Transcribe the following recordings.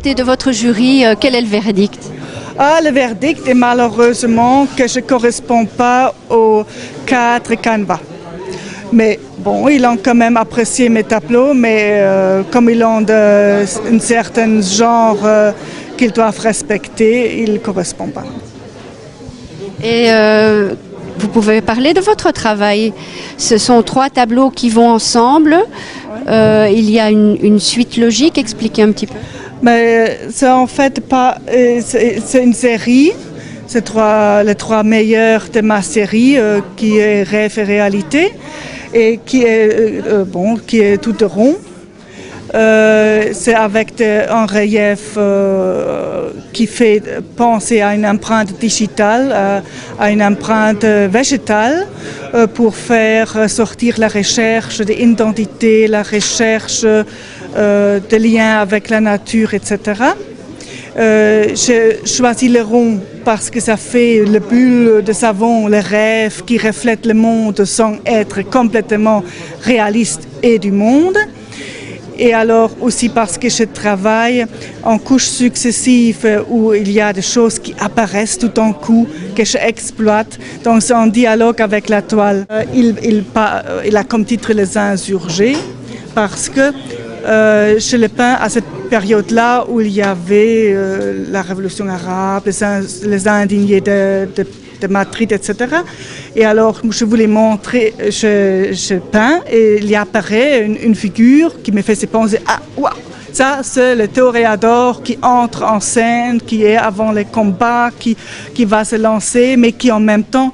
côté de votre jury, quel est le verdict? Ah, le verdict est malheureusement que je ne correspond pas aux 4 canevas. Mais bon, ils ont quand même apprécié mes tableaux, mais comme ils ont un certain genre qu'ils doivent respecter, ils ne correspondent pas. Et vous pouvez parler de votre travail. Ce sont 3 tableaux qui vont ensemble. Il y a une suite logique. Expliquez un petit peu. Mais c'est en fait pas, c'est une série. C'est les 3 meilleurs de ma série qui est Rêve et Réalité et qui est tout rond. C'est avec un relief qui fait penser à une empreinte digitale, à une empreinte végétale, pour faire sortir la recherche d'identité, la recherche de liens avec la nature, etc. J'ai choisi le rond parce que ça fait le bulle de savon, le rêve qui reflète le monde sans être complètement réaliste et du monde. Et alors aussi parce que je travaille en couches successives où il y a des choses qui apparaissent tout d'un coup, que je exploite. Donc c'est en dialogue avec la toile. Il a comme titre Les Insurgés parce que je le peins à cette période-là où il y avait la révolution arabe, les indignés de Madrid, etc. Et alors, je voulais montrer, je peins et il y apparaît une figure qui me fait penser, ah, waouh, ça c'est le toréador qui entre en scène, qui est avant les combats, qui va se lancer, mais qui en même temps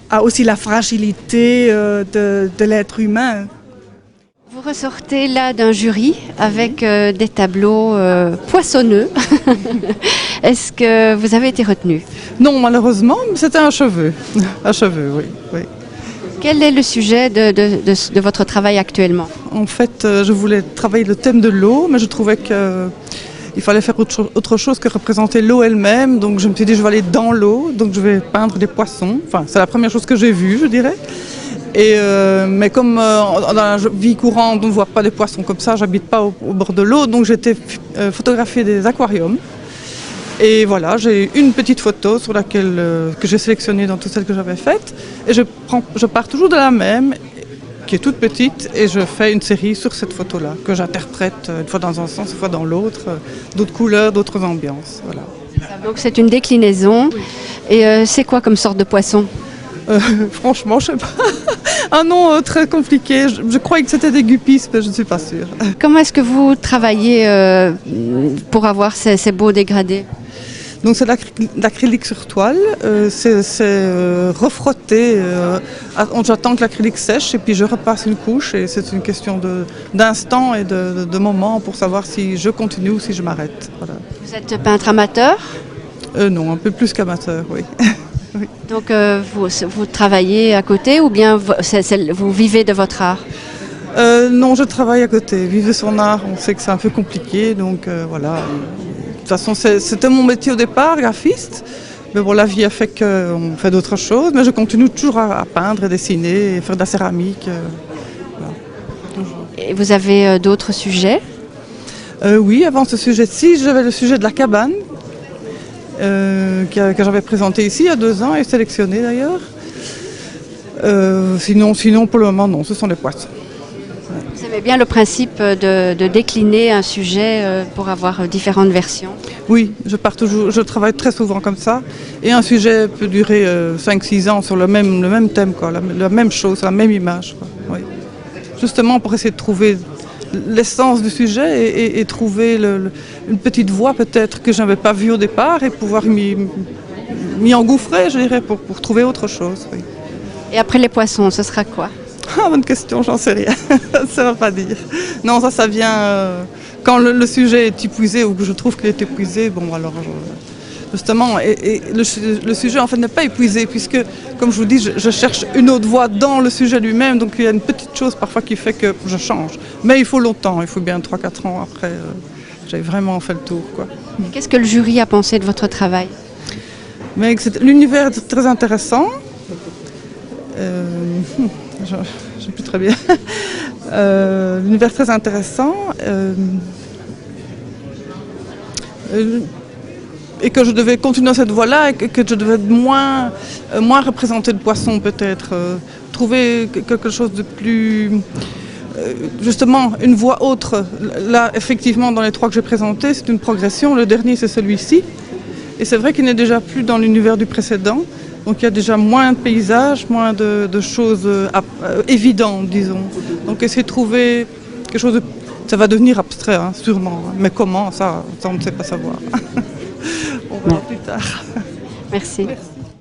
a aussi la fragilité de l'être humain. Vous ressortez là d'un jury avec des tableaux poissonneux. Est-ce que vous avez été retenu? Non, malheureusement, c'était un cheveu. Un cheveu, oui, oui. Quel est le sujet de votre travail actuellement? En fait, je voulais travailler le thème de l'eau, mais je trouvais qu'il fallait faire autre chose que représenter l'eau elle-même. Donc je me suis dit, je vais aller dans l'eau, donc je vais peindre des poissons. Enfin, c'est la première chose que j'ai vue, je dirais. Mais comme dans la vie courante, on ne voit pas des poissons comme ça, j'habite pas au bord de l'eau, donc j'étais photographier des aquariums. Et voilà, j'ai une petite photo sur laquelle que j'ai sélectionnée dans toutes celles que j'avais faites. Et je pars toujours de la même, qui est toute petite, et je fais une série sur cette photo-là, que j'interprète une fois dans un sens, une fois dans l'autre, d'autres couleurs, d'autres ambiances. Voilà. Donc c'est une déclinaison. Oui. Et c'est quoi comme sorte de poisson? Franchement, je ne sais pas. Un nom très compliqué. Je croyais que c'était des guppies, mais je ne suis pas sûre. Comment est-ce que vous travaillez pour avoir ces beaux dégradés? Donc c'est de l'acrylique sur toile. C'est refrotté. J'attends que l'acrylique sèche et puis je repasse une couche. Et c'est une question d'instant et de moment pour savoir si je continue ou si je m'arrête. Voilà. Vous êtes peintre amateur? Non, un peu plus qu'amateur, oui. Oui. Donc vous travaillez à côté ou bien vous vivez de votre art? Non, je travaille à côté. Vivre son art, on sait que c'est un peu compliqué, donc voilà. De toute façon, c'était mon métier au départ, graphiste. Mais bon, la vie a fait qu'on fait d'autres choses, mais je continue toujours à peindre et dessiner et faire de la céramique. Voilà. Et vous avez d'autres sujets? Oui, avant ce sujet-ci, j'avais le sujet de la cabane. Que j'avais présenté ici il y a 2 ans et sélectionné d'ailleurs. Sinon, pour le moment, non, ce sont les poissons. Ouais. Vous aimez bien le principe de décliner un sujet pour avoir différentes versions? Oui, je travaille très souvent comme ça. Et un sujet peut durer 5-6 ans sur le même thème, quoi, la même chose, la même image. Quoi. Oui. Justement pour essayer de trouver l'essence du sujet et trouver une petite voie peut-être que je n'avais pas vue au départ et pouvoir m'y engouffrer, je dirais, pour trouver autre chose. Oui. Et après les poissons, ce sera quoi? Ah, bonne question, j'en sais rien. Ça ne va pas dire. Non, ça vient quand le sujet est épuisé ou que je trouve qu'il est épuisé. Bon, alors justement, et le sujet en fait n'est pas épuisé puisque, comme je vous dis, je cherche une autre voie dans le sujet lui-même. Donc il y a une petite chose parfois qui fait que je change. Mais il faut longtemps, il faut bien 3-4 ans après. J'ai vraiment fait le tour, quoi. Qu'est-ce que le jury a pensé de votre travail? Mais l'univers est très intéressant. Je ne sais plus très bien. L'univers très intéressant. et que je devais continuer dans cette voie-là et que je devais moins représenter de poissons peut-être. Trouver quelque chose de plus... justement, une voie autre. Là, effectivement, dans les 3 que j'ai présentés, c'est une progression. Le dernier, c'est celui-ci. Et c'est vrai qu'il n'est déjà plus dans l'univers du précédent. Donc il y a déjà moins de paysages, moins de choses évidentes, disons. Donc essayer de trouver quelque chose de... Ça va devenir abstrait, hein, sûrement. Mais comment, ça on ne sait pas savoir. On verra plus tard. Merci. Merci.